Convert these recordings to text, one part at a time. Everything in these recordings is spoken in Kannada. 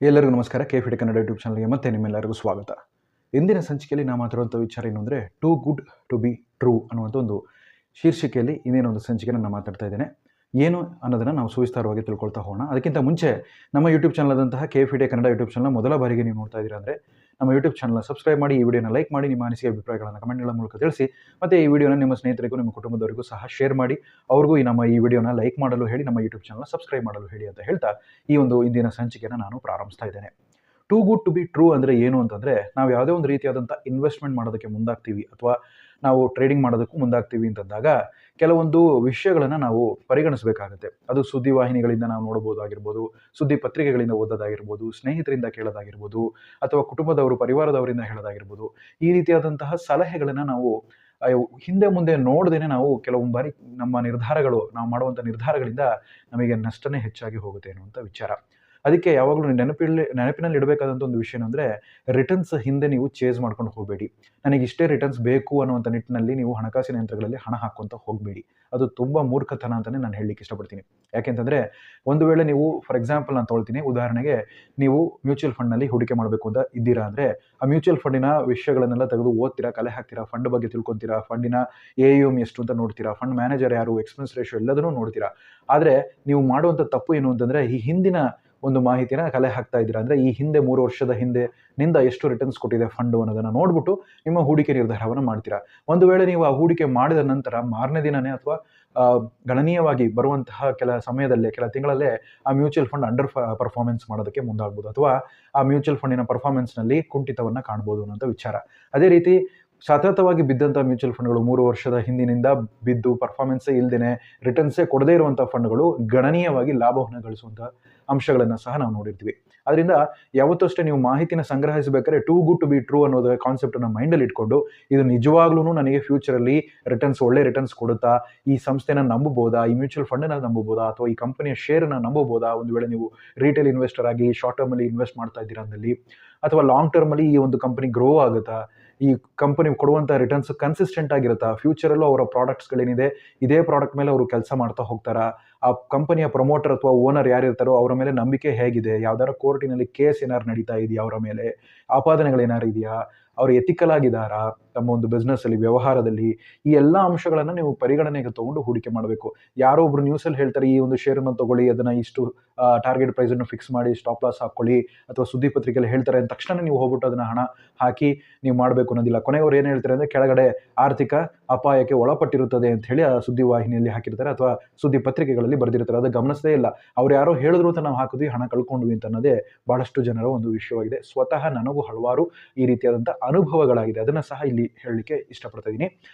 ಎಲ್ಲರಿಗೂ ನಮಸ್ಕಾರ. ಕೆಫಿಡೆ ಕನ್ನಡ ಯೂಟ್ಯೂಬ್ ಚಾನಲ್ಗೆ ಮತ್ತೆ ನಿಮ್ಮೆಲ್ಲರಿಗೂ ಸ್ವಾಗತ. ಇಂದಿನ ಸಂಚಿಕೆಯಲ್ಲಿ ನಾವು ಮಾತಾಡುವಂಥ ವಿಚಾರ ಏನು ಅಂದರೆ too good to be true ಅನ್ನುವಂಥ ಒಂದು ಶೀರ್ಷಿಕೆಯಲ್ಲಿ ಇಂದಿನ ಒಂದು ಸಂಚಿಕೆಯನ್ನು ನಾನು ಮಾತಾಡ್ತಾ ಇದ್ದೇನೆ. ಏನು ಅನ್ನೋದನ್ನು ನಾವು ಸುವಿಸ್ತಾರವಾಗಿ ತಿಳ್ಕೊಳ್ತಾ ಹೋಗೋಣ. ಅದಕ್ಕಿಂತ ಮುಂಚೆ ನಮ್ಮ ಯೂಟ್ಯೂಬ್ ಚಾನಲ್ ಆದಂತಹ ಕೆಫಿಡೆ ಕನ್ನಡ ಯೂಟ್ಯೂಬ್ ಚಾನಲ್ ಮೊದಲ ಬಾರಿಗೆ ನೀವು ನೋಡ್ತಾ ಇದ್ದೀರಾ ಅಂದರೆ ನಮ್ಮ ಯೂಟ್ಯೂಬ್ ಚಾನಲ್ನ ಸಬ್ಸ್ಕ್ರೈಬ್ ಮಾಡಿ, ಈ ವಿಡಿಯೋನ ಲೈಕ್ ಮಾಡಿ, ನಿಮ್ಮ ಅನಿಸಿಕೆ ಅಭಿಪ್ರಾಯಗಳನ್ನು ಕಮೆಂಟ್ಗಳ ಮೂಲಕ ತಿಳಿಸಿ, ಮತ್ತು ಈ ವಿಡಿಯೋನ ನಿಮ್ಮ ಸ್ನೇಹಿತರಿಗೂ ನಿಮ್ಮ ಕುಟುಂಬದವರಿಗೂ ಸಹ ಶೇರ್ ಮಾಡಿ, ಅವ್ರಿಗೂ ನಮ್ಮ ಈ ವಿಡಿಯೋನ ಲೈಕ್ ಮಾಡಲು ಹೇಳಿ, ನಮ್ಮ ಯೂಟ್ಯೂಬ್ ಚಾನಲ್ನ ಸಬ್ಸ್ಕ್ರೈಬ್ ಮಾಡಲು ಹೇಳಿ ಅಂತ ಹೇಳ್ತಾ ಈ ಒಂದು ಇಂದಿನ ಸಂಚಿಕೆಯನ್ನು ನಾನು ಪ್ರಾರಂಭಿಸ್ತಾ ಇದ್ದೇನೆ. Too good to be true ಅಂದರೆ ಏನು ಅಂತಂದರೆ, ನಾವು ಯಾವುದೇ ಒಂದು ರೀತಿಯಾದಂಥ ಇನ್ವೆಸ್ಟ್ಮೆಂಟ್ ಮಾಡೋದಕ್ಕೆ ಮುಂದಾಗ್ತೀವಿ ಅಥವಾ ನಾವು ಟ್ರೇಡಿಂಗ್ ಮಾಡೋದಕ್ಕೂ ಮುಂದಾಗ್ತೀವಿ ಅಂತಂದಾಗ ಕೆಲವೊಂದು ವಿಷಯಗಳನ್ನು ನಾವು ಪರಿಗಣಿಸಬೇಕಾಗುತ್ತೆ. ಅದು ಸುದ್ದಿವಾಹಿನಿಗಳಿಂದ ನಾವು ನೋಡ್ಬೋದಾಗಿರ್ಬೋದು, ಸುದ್ದಿ ಪತ್ರಿಕೆಗಳಿಂದ ಓದೋದಾಗಿರ್ಬೋದು, ಸ್ನೇಹಿತರಿಂದ ಕೇಳೋದಾಗಿರ್ಬೋದು, ಅಥವಾ ಕುಟುಂಬದವರು ಪರಿವಾರದವರಿಂದ ಹೇಳೋದಾಗಿರ್ಬೋದು. ಈ ರೀತಿಯಾದಂತಹ ಸಲಹೆಗಳನ್ನು ನಾವು ಹಿಂದೆ ಮುಂದೆ ನೋಡ್ದೇನೆ ನಾವು ಕೆಲವೊಂದು ಬಾರಿ ನಾವು ಮಾಡುವಂಥ ನಿರ್ಧಾರಗಳಿಂದ ನಮಗೆ ನಷ್ಟನೇ ಹೆಚ್ಚಾಗಿ ಹೋಗುತ್ತೆ ಅನ್ನುವಂಥ ವಿಚಾರ. ಅದಕ್ಕೆ ಯಾವಾಗಲೂ ನೆನಪಿನಲ್ಲಿ ಇಡಬೇಕಾದಂಥ ಒಂದು ವಿಷಯ ಏನಂದರೆ, ರಿಟರ್ನ್ಸ್ ಹಿಂದೆ ನೀವು ಚೇಸ್ ಮಾಡ್ಕೊಂಡು ಹೋಗಬೇಡಿ. ನನಗೆ ಇಷ್ಟೇ ರಿಟರ್ನ್ಸ್ ಬೇಕು ಅನ್ನುವಂಥ ನಿಟ್ಟಿನಲ್ಲಿ ನೀವು ಹಣಕಾಸಿನ ಯಂತ್ರಗಳಲ್ಲಿ ಹಣ ಹಾಕ್ಕೊಂತ ಹೋಗಬೇಡಿ. ಅದು ತುಂಬ ಮೂರ್ಖತನ ಅಂತಲೇ ನಾನು ಹೇಳಲಿಕ್ಕೆ ಇಷ್ಟಪಡ್ತೀನಿ. ಯಾಕೆಂತಂದರೆ, ಒಂದು ವೇಳೆ ನೀವು ಫಾರ್ ಎಕ್ಸಾಂಪಲ್ ನಾನು ತೊಗೊಳ್ತೀನಿ, ಉದಾಹರಣೆಗೆ ನೀವು ಮ್ಯೂಚುವಲ್ ಫಂಡ್ನಲ್ಲಿ ಹೂಡಿಕೆ ಮಾಡಬೇಕು ಅಂತ ಇದ್ದೀರಾ ಅಂದರೆ, ಆ ಮ್ಯೂಚುವಲ್ ಫಂಡಿನ ವಿಷಯಗಳನ್ನೆಲ್ಲ ತೆಗೆದು ಓದ್ತೀರಾ, ಕಲೆ ಹಾಕ್ತೀರಾ, ಫಂಡ್ ಬಗ್ಗೆ ತಿಳ್ಕೊತೀರಾ, ಫಂಡಿನ AUM ಎಷ್ಟು ಅಂತ ನೋಡ್ತೀರಾ, ಫಂಡ್ ಮ್ಯಾನೇಜರ್ ಯಾರು, ಎಕ್ಸ್ಪೆನ್ಸ್ ರೇಷಿಯೋ ಎಲ್ಲದನ್ನೂ ನೋಡ್ತೀರಾ. ಆದರೆ ನೀವು ಮಾಡುವಂಥ ತಪ್ಪು ಏನು ಅಂತಂದರೆ, ಈ ಹಿಂದಿನ ಒಂದು ಮಾಹಿತಿನ ಕಲೆ ಹಾಕ್ತಾ ಇದ್ದೀರಾ. ಅಂದರೆ ಈ ಹಿಂದೆ 3 ವರ್ಷದ ಹಿಂದೆ ನಿಂದ ಎಷ್ಟು ರಿಟರ್ನ್ಸ್ ಕೊಟ್ಟಿದೆ ಫಂಡು ಅನ್ನೋದನ್ನು ನೋಡ್ಬಿಟ್ಟು ನಿಮ್ಮ ಹೂಡಿಕೆ ನಿರ್ಧಾರವನ್ನು ಮಾಡ್ತೀರಾ. ಒಂದು ವೇಳೆ ನೀವು ಆ ಹೂಡಿಕೆ ಮಾಡಿದ ನಂತರ ಮಾರನೇ ದಿನನೇ ಅಥವಾ ಗಣನೀಯವಾಗಿ ಬರುವಂತಹ ಕೆಲ ತಿಂಗಳಲ್ಲೇ ಆ ಮ್ಯೂಚುವಲ್ ಫಂಡ್ ಅಂಡರ್ ಪರ್ಫಾರ್ಮೆನ್ಸ್ ಮಾಡೋದಕ್ಕೆ ಮುಂದಾಗ್ಬೋದು, ಅಥವಾ ಆ ಮ್ಯೂಚುವಲ್ ಫಂಡಿನ ಪರ್ಫಾರ್ಮೆನ್ಸ್ನಲ್ಲಿ ಕುಂಠಿತವನ್ನು ಕಾಣ್ಬೋದು ಅನ್ನೋಂಥ ವಿಚಾರ. ಅದೇ ರೀತಿ ಸತತವಾಗಿ ಬಿದ್ದಂಥ ಮ್ಯೂಚುವಲ್ ಫಂಡ್ಗಳು 3 ವರ್ಷದ ಹಿಂದಿನಿಂದ ಬಿದ್ದು ಪರ್ಫಾರ್ಮೆನ್ಸೇ ಇಲ್ಲದೇ ರಿಟರ್ನ್ಸೇ ಕೊಡದೇ ಇರುವಂಥ ಫಂಡ್ಗಳು ಗಣನೀಯವಾಗಿ ಲಾಭವನ್ನು ಗಳಿಸುವಂಥ ಅಂಶಗಳನ್ನು ಸಹ ನಾವು ನೋಡಿರ್ತೀವಿ. ಅದರಿಂದ ಯಾವತ್ತೂ ಅಷ್ಟೇ ನೀವು ಮಾಹಿತಿನ ಸಂಗ್ರಹಿಸಬೇಕಾದ್ರೆ too good to be true ಅನ್ನೋದು ಕಾನ್ಸೆಪ್ಟನ್ನು ಮೈಂಡಲ್ಲಿ ಇಟ್ಕೊಂಡು, ಇದು ನಿಜವಾಗ್ಲೂ ನನಗೆ ಫ್ಯೂಚರಲ್ಲಿ ಒಳ್ಳೆ ರಿಟರ್ನ್ಸ್ ಕೊಡುತ್ತಾ, ಈ ಸಂಸ್ಥೆನ ನಂಬಬಹುದಾ, ಈ ಮ್ಯೂಚುವಲ್ ಫಂಡನ್ನು ನಂಬಬಹುದಾ, ಅಥವಾ ಈ ಕಂಪನಿಯ ಶೇರನ್ನು ನಂಬಬಹುದಾ, ಒಂದು ವೇಳೆ ನೀವು ರಿಟೇಲ್ ಇನ್ವೆಸ್ಟರ್ ಆಗಿ ಶಾರ್ಟ್ ಟರ್ಮಲ್ಲಿ ಇನ್ವೆಸ್ಟ್ ಮಾಡ್ತಾ ಇದ್ದೀರಾ ಅಂದಲ್ಲಿ, ಅಥವಾ ಲಾಂಗ್ ಟರ್ಮಲ್ಲಿ ಈ ಒಂದು ಕಂಪನಿ ಗ್ರೋ ಆಗುತ್ತಾ, ಈ ಕಂಪನಿ ಕೊಡುವಂಥ ರಿಟರ್ನ್ಸ್ ಕನ್ಸಿಸ್ಟೆಂಟ್ ಆಗಿರುತ್ತಾ, ಫ್ಯೂಚರಲ್ಲೂ ಅವರ ಪ್ರಾಡಕ್ಟ್ಸ್ಗಳೇನಿದೆ ಇದೇ ಪ್ರಾಡಕ್ಟ್ ಮೇಲೆ ಅವರು ಕೆಲಸ ಮಾಡ್ತಾ ಹೋಗ್ತಾರಾ, ಆ ಕಂಪನಿಯ ಪ್ರಮೋಟರ್ ಅಥವಾ ಓನರ್ ಯಾರಿರ್ತಾರೋ ಅವರ ಮೇಲೆ ನಂಬಿಕೆ ಹೇಗಿದೆ, ಯಾವ್ದಾರ ಕೋರ್ಟಿನಲ್ಲಿ ಕೇಸ್ ಏನಾರು ನಡೀತಾ ಇದೆಯಾ, ಅವರ ಮೇಲೆ ಆಪಾದನೆಗಳೇನಾರು ಇದೆಯಾ, ಅವರು ಎಥಿಕಲ್ ಆಗಿದ್ದಾರಾ ತಮ್ಮ ಒಂದು ಬಿಸ್ನೆಸ್ಸಲ್ಲಿ, ವ್ಯವಹಾರದಲ್ಲಿ, ಈ ಎಲ್ಲ ಅಂಶಗಳನ್ನು ನೀವು ಪರಿಗಣನೆಗೆ ತೊಗೊಂಡು ಹೂಡಿಕೆ ಮಾಡಬೇಕು. ಯಾರೋ ಒಬ್ರು ನ್ಯೂಸಲ್ಲಿ ಹೇಳ್ತಾರೆ ಈ ಒಂದು ಶೇರನ್ನು ತೊಗೊಳ್ಳಿ, ಅದನ್ನು ಇಷ್ಟು ಟಾರ್ಗೆಟ್ ಪ್ರೈಸನ್ನು ಫಿಕ್ಸ್ ಮಾಡಿ ಸ್ಟಾಪ್ ಲಾಸ್ ಹಾಕ್ಕೊಳ್ಳಿ, ಅಥವಾ ಸುದ್ದಿ ಪತ್ರಿಕೆಯಲ್ಲಿ ಹೇಳ್ತಾರೆ ಅಂದ ತಕ್ಷಣ ನೀವು ಹೋಗ್ಬಿಟ್ಟು ಅದನ್ನು ಹಣ ಹಾಕಿ ನೀವು ಮಾಡಬೇಕು ಅನ್ನೋದಿಲ್ಲ. ಕೊನೆಯವರು ಏನು ಹೇಳ್ತಾರೆ ಅಂದರೆ, ಕೆಳಗಡೆ ಆರ್ಥಿಕ ಅಪಾಯಕ್ಕೆ ಒಳಪಟ್ಟಿರುತ್ತದೆ ಅಂತ ಹೇಳಿ ಆ ಸುದ್ದಿ ವಾಹಿನಿಯಲ್ಲಿ ಹಾಕಿರ್ತಾರೆ, ಅಥವಾ ಸುದ್ದಿ ಪತ್ರಿಕೆಗಳಲ್ಲಿ ಬರೆದಿರ್ತಾರೆ. ಅದು ಗಮನಿಸದೇ ಇಲ್ಲ, ಅವ್ರು ಯಾರೋ ಹೇಳಿದ್ರು ಅಂತ ನಾವು ಹಾಕಿದ್ವಿ, ಹಣ ಕಳ್ಕೊಂಡ್ವಿ ಅಂತ ಅನ್ನೋದೇ ಬಹಳಷ್ಟು ಜನರ ಒಂದು ವಿಷಯವಾಗಿದೆ. ಸ್ವತಃ ನನಗೂ ಹಲವಾರು ಈ ರೀತಿಯಾದಂಥ ಅನುಭವಗಳಾಗಿದೆ. ಅದನ್ನು ಸಹ ಇಲ್ಲಿ ಹೇಳಲಿಕ್ಕೆ ಇಷ್ಟಪಡ್ತಾ ಇದ್ದೀನಿ.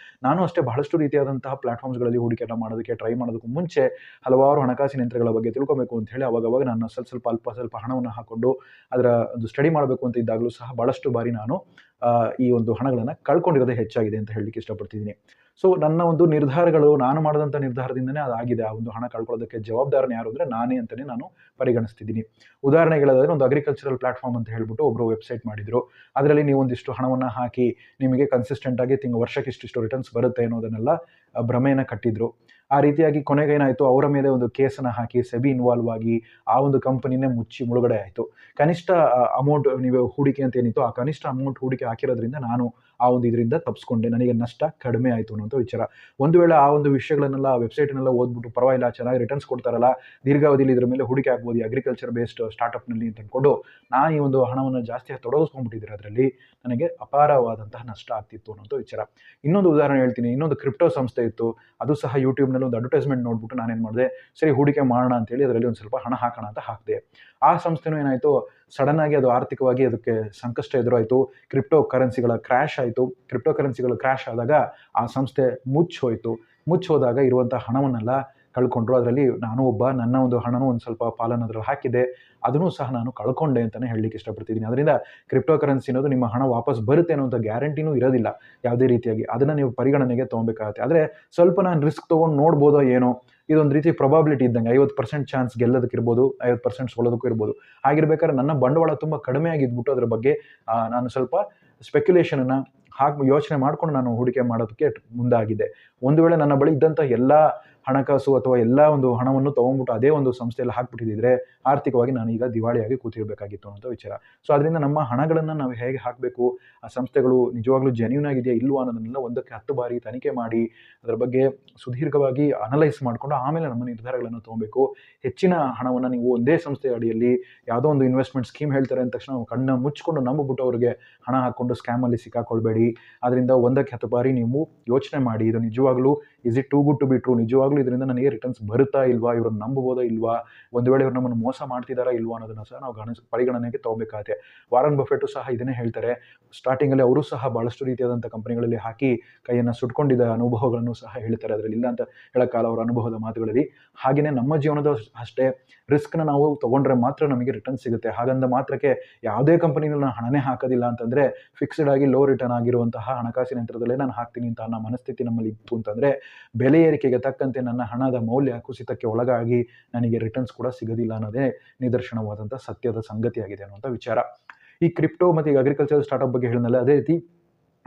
ನಾನು ಅಷ್ಟೇ ಬಹಳಷ್ಟು ರೀತಿಯಾದಂತಹ ಪ್ಲಾಟ್ಫಾರ್ಮ್ಸ್ಗಳಲ್ಲಿ ಹೂಡಿಕೆಯನ್ನು ಮಾಡೋದಕ್ಕೆ ಟ್ರೈ ಮಾಡೋದಕ್ಕೂ ಮುಂಚೆ ಹಲವಾರು ಹಣಕಾಸಿನ ಯಂತ್ರಗಳ ಬಗ್ಗೆ ತಿಳ್ಕೊಬೇಕು ಅಂತ ಹೇಳಿ ಅವಾಗ ನಾನು ಸ್ವಲ್ಪ ಹಣವನ್ನು ಹಾಕೊಂಡು ಅದರ ಒಂದು ಸ್ಟಡಿ ಮಾಡಬೇಕು ಅಂತ ಇದ್ದಾಗಲೂ ಸಹ ಬಹಳಷ್ಟು ಬಾರಿ ನಾನು ಈ ಒಂದು ಹಣಗಳನ್ನು ಕಳ್ಕೊಂಡಿರೋದೇ ಹೆಚ್ಚಾಗಿದೆ ಅಂತ ಹೇಳಲಿಕ್ಕೆ ಇಷ್ಟಪಡ್ತಿದ್ದೀನಿ. ಸೊ ನನ್ನ ಒಂದು ನಿರ್ಧಾರಗಳು, ನಾನು ಮಾಡಿದಂಥ ನಿರ್ಧಾರದಿಂದನೇ ಅದಾಗಿದೆ. ಆ ಒಂದು ಹಣ ಕಳ್ಕೊಳ್ಳೋದಕ್ಕೆ ಜವಾಬ್ದಾರನ ಯಾರು ಅಂದರೆ ನಾನೇ ಅಂತಲೇ ನಾನು ಪರಿಗಣಿಸ್ತಿದ್ದೀನಿ. ಉದಾಹರಣೆಗೆ ಹೇಳೋದಾದ್ರೆ, ಒಂದು ಅಗ್ರಿಕಲ್ಚರಲ್ ಪ್ಲಾಟ್ಫಾರ್ಮ್ ಅಂತ ಹೇಳ್ಬಿಟ್ಟು ಒಬ್ಬರು ವೆಬ್ಸೈಟ್ ಮಾಡಿದ್ರು. ಅದರಲ್ಲಿ ನೀವು ಒಂದಿಷ್ಟು ಹಣವನ್ನು ಹಾಕಿ ನಿಮಗೆ ಕನ್ಸಿಸ್ಟೆಂಟ್ ಆಗಿ ವರ್ಷಕ್ಕೆ ಇಷ್ಟಿಷ್ಟು ರಿಟರ್ನ್ಸ್ ಬರುತ್ತೆ ಅನ್ನೋದನ್ನೆಲ್ಲ ಭ್ರಮೆಯನ್ನು ಕಟ್ಟಿದ್ರು. ಆ ರೀತಿಯಾಗಿ ಕೊನೆಗೆ ಏನಾಯಿತು, ಅವರ ಮೇಲೆ ಒಂದು ಕೇಸನ್ನು ಹಾಕಿ ಸೆಬಿ ಇನ್ವಾಲ್ವ್ ಆಗಿ ಆ ಒಂದು ಕಂಪನಿನೇ ಮುಚ್ಚಿ ಮುಳುಗಡೆ ಆಯಿತು. ಕನಿಷ್ಠ ಅಮೌಂಟ್ ನೀವು ಹೂಡಿಕೆ ಅಂತ ಏನಿತ್ತು, ಆ ಕನಿಷ್ಠ ಅಮೌಂಟ್ ಹೂಡಿಕೆ ಹಾಕಿರೋದ್ರಿಂದ ನಾನು ಆ ಒಂದು ಇದರಿಂದ ತಪ್ಪಿಸ್ಕೊಂಡೆ, ನನಗೆ ನಷ್ಟ ಕಡಿಮೆ ಆಯಿತು ಅನ್ನೋಂಥ ವಿಚಾರ. ಒಂದು ವೇಳೆ ಆ ಒಂದು ವಿಷಯಗಳನ್ನೆಲ್ಲ ವೆಬ್ಸೈಟ್ನೆಲ್ಲ ಓದ್ಬಿಟ್ಟು ಪರವಾಗಿಲ್ಲ, ಚೆನ್ನಾಗಿ ರಿಟರ್ನ್ಸ್ ಕೊಡ್ತಾರಲ್ಲ, ದೀರ್ಘಾವಧಿಯಲ್ಲಿ ಇದ್ರ ಮೇಲೆ ಹೂಡಿಕೆ ಆಗ್ಬೋದು, ಅಗ್ರಿಕಲ್ಚರ್ ಬೇಸ್ಡ್ ಸ್ಟಾರ್ಟಪ್ನಲ್ಲಿ ಅಂತ ಅಂದ್ಕೊಂಡು ನಾನು ಈ ಒಂದು ಹಣವನ್ನು ಜಾಸ್ತಿ ತೊಡಗಿಸ್ಕೊಂಡ್ಬಿಟ್ಟಿದ್ದೀರ, ಅದರಲ್ಲಿ ನನಗೆ ಅಪಾರವಾದಂತಹ ನಷ್ಟ ಆಗ್ತಿತ್ತು ಅನ್ನೋಂಥ ವಿಚಾರ. ಇನ್ನೊಂದು ಉದಾಹರಣೆ ಹೇಳ್ತೀನಿ. ಇನ್ನೊಂದು ಕ್ರಿಪ್ಟೋ ಸಂಸ್ಥೆ ಇತ್ತು, ಅದು ಸಹ ಯೂಟ್ಯೂಬ್ನಲ್ಲಿ ಒಂದು ಅಡ್ವರ್ಟೈಸ್ಮೆಂಟ್ ನೋಡ್ಬಿಟ್ಟು ನಾನೇನು ಮಾಡಿದೆ, ಸರಿ ಹೂಡಿಕೆ ಮಾಡೋಣ ಅಂತೇಳಿ ಅದರಲ್ಲಿ ಒಂದು ಸ್ವಲ್ಪ ಹಣ ಹಾಕೋಣ ಅಂತ ಹಾಕಿದೆ. ಆ ಸಂಸ್ಥೆನೂ ಏನಾಯಿತು, ಸಡನ್ ಆಗಿ ಅದು ಆರ್ಥಿಕವಾಗಿ ಅದಕ್ಕೆ ಸಂಕಷ್ಟ ಎದುರಾಯಿತು. ಕ್ರಿಪ್ಟೋ ಕರೆನ್ಸಿಗಳ ಕ್ರ್ಯಾಶ್ ಆದಾಗ ಆ ಸಂಸ್ಥೆ ಮುಚ್ಚೋದಾಗ ಇರುವಂಥ ಹಣವನ್ನೆಲ್ಲ ಕಳ್ಕೊಂಡ್ರು. ಅದರಲ್ಲಿ ನಾನು ನನ್ನ ಒಂದು ಹಣನೂ ಒಂದು ಸ್ವಲ್ಪ ಪಾಲನ್ನು ಅದರಲ್ಲಿ ಹಾಕಿದೆ, ಅದನ್ನು ಸಹ ನಾನು ಕಳ್ಕೊಂಡೆ ಅಂತಲೇ ಹೇಳಲಿಕ್ಕೆ ಇಷ್ಟಪಡ್ತಿದ್ದೀನಿ. ಅದರಿಂದ ಕ್ರಿಪ್ಟೋ ಕರೆನ್ಸಿ ಅನ್ನೋದು ನಿಮ್ಮ ಹಣ ವಾಪಸ್ ಬರುತ್ತೆ ಅನ್ನೋಂಥ ಗ್ಯಾರಂಟಿನೂ ಇರೋದಿಲ್ಲ ಯಾವುದೇ ರೀತಿಯಾಗಿ. ಅದನ್ನು ನೀವು ಪರಿಗಣನೆಗೆ ತೊಗೊಬೇಕಾಗತ್ತೆ. ಆದರೆ ಸ್ವಲ್ಪ ನಾನು ರಿಸ್ಕ್ ತೊಗೊಂಡು ನೋಡ್ಬೋದೋ ಏನೋ, ಇದೊಂದು ರೀತಿ ಪ್ರೊಬಾಬಿಲಿಟಿ ಇದ್ದಂಗೆ, 50% ಚಾನ್ಸ್ ಗೆಲ್ಲೋದಕ್ಕಿರ್ಬೋದು, 50% ಸೋಲೋದಕ್ಕೂ ಇರ್ಬೋದು. ಹಾಗಿರ್ಬೇಕಾದ್ರೆ ನನ್ನ ಬಂಡವಾಳ ತುಂಬ ಕಡಿಮೆ ಆಗಿದ್ಬಿಟ್ಟು ಅದರ ಬಗ್ಗೆ ನಾನು ಸ್ವಲ್ಪ ಸ್ಪೆಕ್ಯುಲೇಷನನ್ನು ಯೋಚನೆ ಮಾಡಿಕೊಂಡು ನಾನು ಹೂಡಿಕೆ ಮಾಡೋದಕ್ಕೆ ಮುಂದಾಗಿದ್ದೆ. ಒಂದು ವೇಳೆ ನನ್ನ ಬಳಿ ಇದ್ದಂಥ ಎಲ್ಲ ಹಣಕಾಸು ಅಥವಾ ಎಲ್ಲ ಒಂದು ಹಣವನ್ನು ತೊಗೊಂಡ್ಬಿಟ್ಟು ಅದೇ ಒಂದು ಸಂಸ್ಥೆಯಲ್ಲಿ ಹಾಕ್ಬಿಟ್ಟಿದ್ದಿದ್ರೆ ಆರ್ಥಿಕವಾಗಿ ನಾನು ಈಗ ದಿವಾಳಿಯಾಗಿ ಕೂತಿರಬೇಕಾಗಿತ್ತು ಅನ್ನೋ ವಿಚಾರ. ಸೊ ಅದರಿಂದ ನಮ್ಮ ಹಣಗಳನ್ನು ನಾವು ಹೇಗೆ ಹಾಕಬೇಕು, ಆ ಸಂಸ್ಥೆಗಳು ನಿಜವಾಗ್ಲೂ ಜೆನ್ಯೂನ್ ಆಗಿದೆಯಾ ಇಲ್ವಾ ಅನ್ನೋದನ್ನೆಲ್ಲ 1ಕ್ಕೆ 10 ಬಾರಿ ತನಿಖೆ ಮಾಡಿ ಅದರ ಬಗ್ಗೆ ಸುದೀರ್ಘವಾಗಿ ಅನಲೈಸ್ ಮಾಡಿಕೊಂಡು ಆಮೇಲೆ ನಮ್ಮ ನಿರ್ಧಾರಗಳನ್ನು ತೊಗೊಬೇಕು. ಹೆಚ್ಚಿನ ಹಣವನ್ನು ನೀವು ಒಂದೇ ಸಂಸ್ಥೆಯ ಅಡಿಯಲ್ಲಿ ಯಾವುದೋ ಒಂದು ಇನ್ವೆಸ್ಟ್ಮೆಂಟ್ ಸ್ಕೀಮ್ ಹೇಳ್ತಾರೆ ಅಂದ ತಕ್ಷಣ ಕಣ್ಣು ಮುಚ್ಕೊಂಡು ನಂಬಿಬಿಟ್ಟು ಅವರಿಗೆ ಹಣ ಹಾಕ್ಕೊಂಡು ಸ್ಕ್ಯಾಮಲ್ಲಿ ಸಿಕ್ಕಾಕೊಳ್ಬೇಡಿ. ಅದರಿಂದ 1ಕ್ಕೆ 10 ಬಾರಿ ನೀವು ಯೋಚನೆ ಮಾಡಿ, ಇದು ನಿಜವಾಗ್ಲೂ is it too good to be true, ನಿಜವಾಗ್ಲೂ ಇದರಿಂದ ನನಗೆ ರಿಟರ್ನ್ಸ್ ಬರುತ್ತಾ ಇಲ್ವಾ, ಇವ್ರನ್ನ ನಂಬಬಹುದಾ ಇಲ್ವಾ, ಒಂದು ವೇಳೆ ಇವ್ರು ನಮ್ಮನ್ನು ಮೋಸ ಮಾಡ್ತಿದ್ದಾರಾ ಇಲ್ವಾ ಅನ್ನೋದನ್ನು ಸಹ ನಾವು ಪರಿಗಣನೆಗೆ ತಗೋಬೇಕಾಗುತ್ತೆ. ವಾರನ್ ಬಫೆಟು ಸಹ ಇದನ್ನೇ ಹೇಳ್ತಾರೆ. ಸ್ಟಾರ್ಟಿಂಗಲ್ಲಿ ಅವರು ಸಹ ಭಾಳಷ್ಟು ರೀತಿಯಾದಂಥ ಕಂಪನಿಗಳಲ್ಲಿ ಹಾಕಿ ಕೈಯನ್ನು ಸುಟ್ಕೊಂಡಿದ್ದ ಅನುಭವಗಳನ್ನು ಸಹ ಹೇಳ್ತಾರೆ. ಅದರಲ್ಲಿ ಇಲ್ಲ ಅಂತ ಹೇಳೋಕ್ಕಾಗಲ್ಲ ಅವರ ಅನುಭವದ ಮಾತುಗಳಲ್ಲಿ. ಹಾಗೆಯೇ ನಮ್ಮ ಜೀವನದ ಅಷ್ಟೇ ರಿಸ್ಕ್ನ ನಾವು ತೊಗೊಂಡ್ರೆ ಮಾತ್ರ ನಮಗೆ ರಿಟರ್ನ್ ಸಿಗುತ್ತೆ. ಹಾಗಂದ ಮಾತ್ರಕ್ಕೆ ಯಾವುದೇ ಕಂಪನಿನಲ್ಲಿ ನಾನು ಹಣನೇ ಹಾಕೋದಿಲ್ಲ ಅಂತಂದರೆ ಫಿಕ್ಸ್ಡ್ ಆಗಿ ಲೋ ರಿಟರ್ನ್ ಆಗಿರುವಂತಹ ಹಣಕಾಸಿನ ಯಂತ್ರದಲ್ಲೇ ನಾನು ಹಾಕ್ತೀನಿ ಅಂತ ಅನ್ನೋ ಮನಸ್ಥಿತಿ ನಮ್ಮಲ್ಲಿ ಇತ್ತು ಅಂತಂದರೆ ಬೆಲೆ ಏರಿಕೆಗೆ ತಕ್ಕಂತೆ ನನ್ನ ಹಣದ ಮೌಲ್ಯ ಕುಸಿತಕ್ಕೆ ಒಳಗಾಗಿ ನನಗೆ ರಿಟರ್ನ್ಸ್ ಕೂಡ ಸಿಗೋದಿಲ್ಲ ಅನ್ನೋದೇ ನಿದರ್ಶನವಾದಂಥ ಸತ್ಯದ ಸಂಗತಿಯಾಗಿದೆ ಅನ್ನುವಂಥ ವಿಚಾರ. ಈ ಕ್ರಿಪ್ಟೋ ಮತ್ತು ಈಗ ಅಗ್ರಿಕಲ್ಚರ್ ಸ್ಟಾರ್ಟಪ್ ಬಗ್ಗೆ ಹೇಳಿದ್ನಲ್ಲ, ಅದೇ ರೀತಿ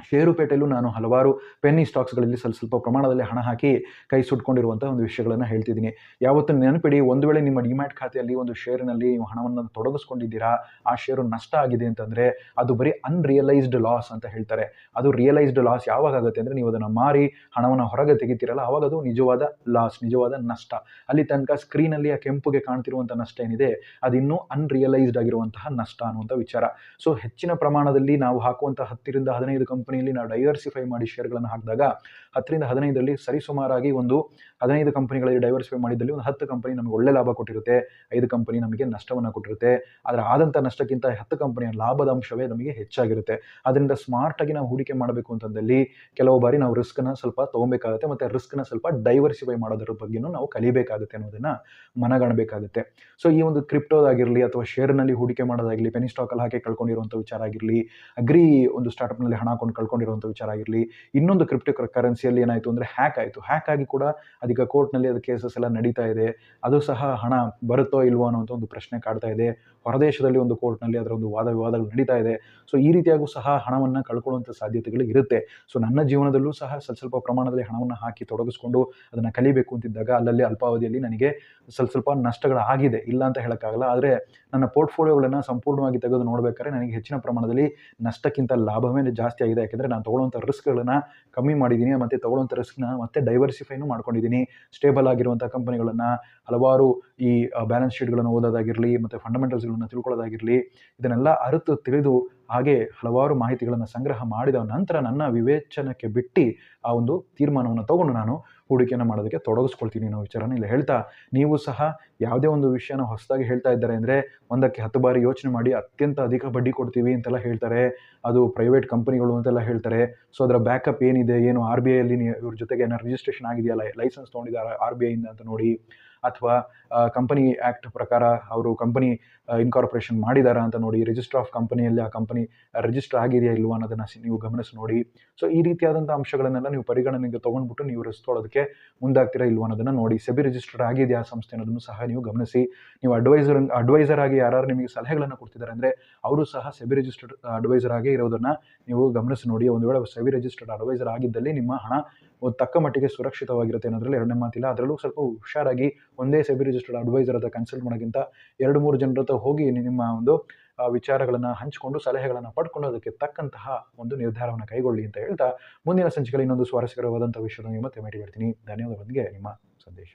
ಷೇರುಪೇಟೆಯಲ್ಲೂ ನಾನು ಹಲವಾರು ಪೆನ್ನಿ ಸ್ಟಾಕ್ಸ್ಗಳಲ್ಲಿ ಸ್ವಲ್ಪ ಪ್ರಮಾಣದಲ್ಲಿ ಹಣ ಹಾಕಿ ಕೈ ಸುಟ್ಕೊಂಡಿರುವಂಥ ಒಂದು ವಿಷಯಗಳನ್ನು ಹೇಳ್ತಿದ್ದೀನಿ. ಯಾವತ್ತೂ ನೆನಪಿಡಿ, ಒಂದು ವೇಳೆ ನಿಮ್ಮ ಡಿಮ್ಯಾಟ್ ಖಾತೆಯಲ್ಲಿ ಒಂದು ಶೇರಿನಲ್ಲಿ ನೀವು ಹಣವನ್ನು ತೊಡಗಿಸ್ಕೊಂಡಿದ್ದೀರಾ, ಆ ಷೇರು ನಷ್ಟ ಆಗಿದೆ ಅಂತಂದರೆ ಅದು ಬರೀ ಅನ್ರಿಯಲೈಸ್ಡ್ ಲಾಸ್ ಅಂತ ಹೇಳ್ತಾರೆ. ಅದು ರಿಯಲೈಸ್ಡ್ ಲಾಸ್ ಯಾವಾಗ ಆಗುತ್ತೆ ಅಂದರೆ ನೀವು ಅದನ್ನು ಮಾರಿ ಹಣವನ್ನು ಹೊರಗೆ ತೆಗಿತೀರಲ್ಲ, ಆವಾಗ ಅದು ನಿಜವಾದ ಲಾಸ್, ನಿಜವಾದ ನಷ್ಟ. ಅಲ್ಲಿ ತನಕ ಸ್ಕ್ರೀನಲ್ಲಿ ಆ ಕೆಂಪುಗೆ ಕಾಣ್ತಿರುವಂಥ ನಷ್ಟ ಏನಿದೆ ಅದು ಇನ್ನೂ ಅನ್ರಿಯಲೈಸ್ಡ್ ಆಗಿರುವಂತಹ ನಷ್ಟ ಅನ್ನುವಂಥ ವಿಚಾರ. ಸೊ ಹೆಚ್ಚಿನ ಪ್ರಮಾಣದಲ್ಲಿ ನಾವು ಹಾಕುವಂಥ 10ರಿಂದ 15 ಕಂಪನಿಯಲ್ಲಿ ನಾವು ಡೈವರ್ಸಿಫೈ ಮಾಡಿ ಶೇರ್ಗಳನ್ನು ಹಾಕಿದಾಗ 10ರಿಂದ 15ರಲ್ಲಿ ಸರಿಸುಮಾರಾಗಿ ಒಂದು 15 ಕಂಪನಿಗಳಲ್ಲಿ ಡೈವರ್ಸಿಫೈ ಮಾಡಿದಲ್ಲಿ ಒಂದು 10 ಕಂಪನಿ ನಮಗೆ ಒಳ್ಳೆ ಲಾಭ ಕೊಟ್ಟಿರುತ್ತೆ, 5 ಕಂಪನಿ ನಮಗೆ ನಷ್ಟವನ್ನು ಕೊಟ್ಟಿರುತ್ತೆ. ಅದರ ಆದಂಥ ನಷ್ಟಕ್ಕಿಂತ 10 ಕಂಪನಿಯ ಲಾಭದ ಅಂಶವೇ ನಮಗೆ ಹೆಚ್ಚಾಗಿರುತ್ತೆ. ಅದರಿಂದ ಸ್ಮಾರ್ಟಾಗಿ ನಾವು ಹೂಡಿಕೆ ಮಾಡಬೇಕು ಅಂತಂದಲ್ಲಿ ಕೆಲವು ಬಾರಿ ನಾವು ರಿಸ್ಕನ್ನು ಸ್ವಲ್ಪ ತೊಗೊಬೇಕಾಗುತ್ತೆ ಮತ್ತು ರಿಸ್ಕ್ನ ಸ್ವಲ್ಪ ಡೈವರ್ಸಿಫೈ ಮಾಡೋದ್ರ ಬಗ್ಗೆನೂ ನಾವು ಕಲಿಬೇಕಾಗುತ್ತೆ ಅನ್ನೋದನ್ನು ಮನಗಾಣಬೇಕಾಗುತ್ತೆ. ಸೊ ಈ ಒಂದು ಕ್ರಿಪ್ಟೋದಾಗಿರಲಿ ಅಥವಾ ಶೇರ್ನಲ್ಲಿ ಹೂಡಿಕೆ ಮಾಡೋದಾಗಿರಲಿ, ಪೆನಿ ಸ್ಟಾಕಲ್ಲಿ ಹಾಕಿ ಕಳ್ಕೊಂಡಿರುವಂಥ ವಿಚಾರ ಆಗಿರಲಿ, ಅಗ್ರಿ ಒಂದು ಸ್ಟಾರ್ಟಪ್ನಲ್ಲಿ ಹಣ ಹಾಕೊಂಡು ಕಳ್ಕೊಂಡಿರುವಂಥ ವಿಚಾರ ಆಗಿರಲಿ, ಇನ್ನೊಂದು ಕ್ರಿಪ್ಟೋ ಕರೆನ್ಸಿಯಲ್ಲಿ ಏನಾಯಿತು ಅಂದರೆ ಹ್ಯಾಕ್ ಆಗಿ ಕೂಡ ಅದೀಗ ಕೋರ್ಟ್ನಲ್ಲಿ ಅದು ಕೇಸಸ್ ಎಲ್ಲ ನಡೀತಾ ಇದೆ. ಅದು ಸಹ ಹಣ ಬರುತ್ತೋ ಇಲ್ವೋ ಅನ್ನೋಂಥ ಒಂದು ಪ್ರಶ್ನೆ ಕಾಡ್ತಾ ಇದೆ. ಹೊರದೇಶದಲ್ಲಿ ಒಂದು ಕೋರ್ಟ್ನಲ್ಲಿ ಅದರ ಒಂದು ವಾದ ವಿವಾದಗಳು ನಡೀತಾ ಇದೆ. ಸೊ ಈ ರೀತಿಯಾಗೂ ಸಹ ಹಣವನ್ನು ಕಳ್ಕೊಳ್ಳುವಂಥ ಸಾಧ್ಯತೆಗಳು ಇರುತ್ತೆ. ಸೊ ನನ್ನ ಜೀವನದಲ್ಲೂ ಸಹ ಸ್ವಲ್ಪ ಪ್ರಮಾಣದಲ್ಲಿ ಹಣವನ್ನು ಹಾಕಿ ತೊಡಗಿಸ್ಕೊಂಡು ಅದನ್ನು ಕಲಿಬೇಕು ಅಂತಿದ್ದಾಗ ಅಲ್ಲಲ್ಲಿ ಅಲ್ಪಾವಧಿಯಲ್ಲಿ ನನಗೆ ಸ್ವಲ್ಪ ನಷ್ಟಗಳಾಗಿದೆ, ಇಲ್ಲ ಅಂತ ಹೇಳೋಕ್ಕಾಗಲ್ಲ. ಆದರೆ ನನ್ನ ಪೋರ್ಟ್ಫೋಲಿಯೋಗಳನ್ನು ಸಂಪೂರ್ಣವಾಗಿ ತೆಗೆದು ನೋಡಬೇಕಾದ್ರೆ ನನಗೆ ಹೆಚ್ಚಿನ ಪ್ರಮಾಣದಲ್ಲಿ ನಷ್ಟಕ್ಕಿಂತ ಲಾಭವೇ ಜಾಸ್ತಿ ಆಗಿದೆ. ಯಾಕೆಂದರೆ ನಾನು ತೊಗೊಳ್ಳುವಂಥ ರಿಸ್ಕ್ಗಳನ್ನು ಕಮ್ಮಿ ಮಾಡಿದ್ದೀನಿ ಮತ್ತು ತೊಗೊಳ್ಳುವಂಥ ರಿಸ್ಕ್ನ ಮತ್ತೆ ಡೈವರ್ಸಿಫೈನೂ ಮಾಡ್ಕೊಂಡಿದ್ದೀನಿ. ಸ್ಟೇಬಲ್ ಆಗಿರುವಂಥ ಕಂಪನಿಗಳನ್ನು ಹಲವಾರು ಈ ಬ್ಯಾಲೆನ್ಸ್ ಶೀಟ್ಗಳನ್ನು ಓದೋದಾಗಿರಲಿ ಮತ್ತು ಫಂಡಮೆಂಟಲ್ಸ್ಗಳನ್ನು ತಿಳ್ಕೊಳ್ಳೋದಾಗಿರಲಿ, ಇದನ್ನೆಲ್ಲ ಅರಿತು ತಿಳಿದು ಹಾಗೆ ಹಲವಾರು ಮಾಹಿತಿಗಳನ್ನು ಸಂಗ್ರಹ ಮಾಡಿದ ನಂತರ ನನ್ನ ವಿವೇಚನಕ್ಕೆ ಬಿಟ್ಟು ಆ ಒಂದು ತೀರ್ಮಾನವನ್ನು ತಗೊಂಡು ನಾನು ಹೂಡಿಕೆಯನ್ನು ಮಾಡೋದಕ್ಕೆ ತೊಡಗಿಸ್ಕೊಳ್ತೀನಿ ಅನ್ನೋ ವಿಚಾರನ ಇಲ್ಲಿ ಹೇಳ್ತಾ, ನೀವು ಸಹ ಯಾವುದೇ ಒಂದು ವಿಷಯನ ಹೊಸದಾಗಿ ಹೇಳ್ತಾ ಇದ್ದಾರೆ ಅಂದರೆ 1ಕ್ಕೆ 10 ಬಾರಿ ಯೋಚನೆ ಮಾಡಿ. ಅತ್ಯಂತ ಅಧಿಕ ಬಡ್ಡಿ ಕೊಡ್ತೀವಿ ಅಂತೆಲ್ಲ ಹೇಳ್ತಾರೆ, ಅದು ಪ್ರೈವೇಟ್ ಕಂಪನಿಗಳು ಅಂತೆಲ್ಲ ಹೇಳ್ತಾರೆ. ಸೊ ಅದರ ಬ್ಯಾಕಪ್ ಏನಿದೆ, ಏನು RBIಯಲ್ಲಿ ಇವ್ರ ಜೊತೆಗೆ ಏನಾರು ರಿಜಿಸ್ಟ್ರೇಷನ್ ಆಗಿದೆಯಲ್ಲ, ಲೈಸೆನ್ಸ್ ತೊಗೊಂಡಿದ್ದಾರೆ RBIಯಿಂದ ಅಂತ ನೋಡಿ, ಅಥವಾ ಕಂಪನಿ ಆ್ಯಕ್ಟ್ ಪ್ರಕಾರ ಅವರು ಕಂಪನಿ ಇನ್ಕಾರ್ಪೊರೇಷನ್ ಮಾಡಿದಾರಾ ಅಂತ ನೋಡಿ, ರಿಜಿಸ್ಟರ್ ಆಫ್ ಕಂಪನಿಯಲ್ಲಿ ಆ ಕಂಪನಿ ರಿಜಿಸ್ಟರ್ ಆಗಿದೆಯಾ ಇಲ್ವಾ ಅನ್ನೋದನ್ನು ನೀವು ಗಮನಿಸಿ ನೋಡಿ. ಸೊ ಈ ರೀತಿಯಾದಂಥ ಅಂಶಗಳನ್ನೆಲ್ಲ ನೀವು ಪರಿಗಣನೆಗೆ ತೊಗೊಂಡ್ಬಿಟ್ಟು ನೀವು ರಿಸ್ಕ್ ತೊಗೊಳ್ಳೋದಕ್ಕೆ ಮುಂದಾಗ್ತೀರಾ ಇಲ್ವಾ ಅನ್ನೋದನ್ನು ನೋಡಿ. ಸೆಬಿ ರಿಜಿಸ್ಟರ್ ಆಗಿದೆಯಾ ಸಂಸ್ಥೆ ಅನ್ನೋದನ್ನು ಸಹ ನೀವು ಗಮನಿಸಿ. ನೀವು ಅಡ್ವೈಸರ್ ಆಗಿ ಯಾರು ನಿಮಗೆ ಸಲಹೆಗಳನ್ನು ಕೊಡ್ತಿದ್ದಾರೆ ಅಂದರೆ ಅವರು ಸಹ ಸೆಬಿ ರಿಜಿಸ್ಟರ್ಡ್ ಅಡ್ವೈಸರ್ ಆಗೇ ಇರೋದನ್ನು ನೀವು ಗಮನಿಸಿ ನೋಡಿ. ಒಂದು ವೇಳೆ ಸೆಬಿ ರಿಜಿಸ್ಟರ್ಡ್ ಅಡ್ವೈಸರ್ ಆಗಿದ್ದಲ್ಲಿ ನಿಮ್ಮ ಹಣ ತಕ್ಕ ಮಟ್ಟಿಗೆ ಸುರಕ್ಷಿತವಾಗಿರುತ್ತೆ ಅನ್ನೋದ್ರಲ್ಲಿ ಎರಡನೇ ಮಾತಿಲ್ಲ. ಅದರಲ್ಲೂ ಸ್ವಲ್ಪ ಹುಷಾರಾಗಿ ಒಂದೇ ಸೆಬಿ ರಿಜಿಸ್ಟರ್ಡ್ ಅಡ್ವೈಸರ್ ಹತ್ರ ಕನ್ಸಲ್ಟ್ ಮಾಡೋಕ್ಕಿಂತ 2-3 ಜನರ ಹತ್ರ ಹೋಗಿ ನಿಮ್ಮ ಒಂದು ವಿಚಾರಗಳನ್ನು ಹಂಚಿಕೊಂಡು ಸಲಹೆಗಳನ್ನು ಪಡ್ಕೊಂಡು ಅದಕ್ಕೆ ತಕ್ಕಂತಹ ಒಂದು ನಿರ್ಧಾರವನ್ನು ಕೈಗೊಳ್ಳಿ ಅಂತ ಹೇಳ್ತಾ ಮುಂದಿನ ಸಂಚಿಕೆಯಲ್ಲಿ ಇನ್ನೊಂದು ಸ್ವಾರಸ್ಯಕರವಾದಂಥ ವಿಷಯದ ಮತ್ತೆ ಭೇಟಿ ಮಾಡ್ತೀನಿ. ಧನ್ಯವಾದಗಳೊಂದಿಗೆ ನಿಮ್ಮ ಸಂದೇಶ.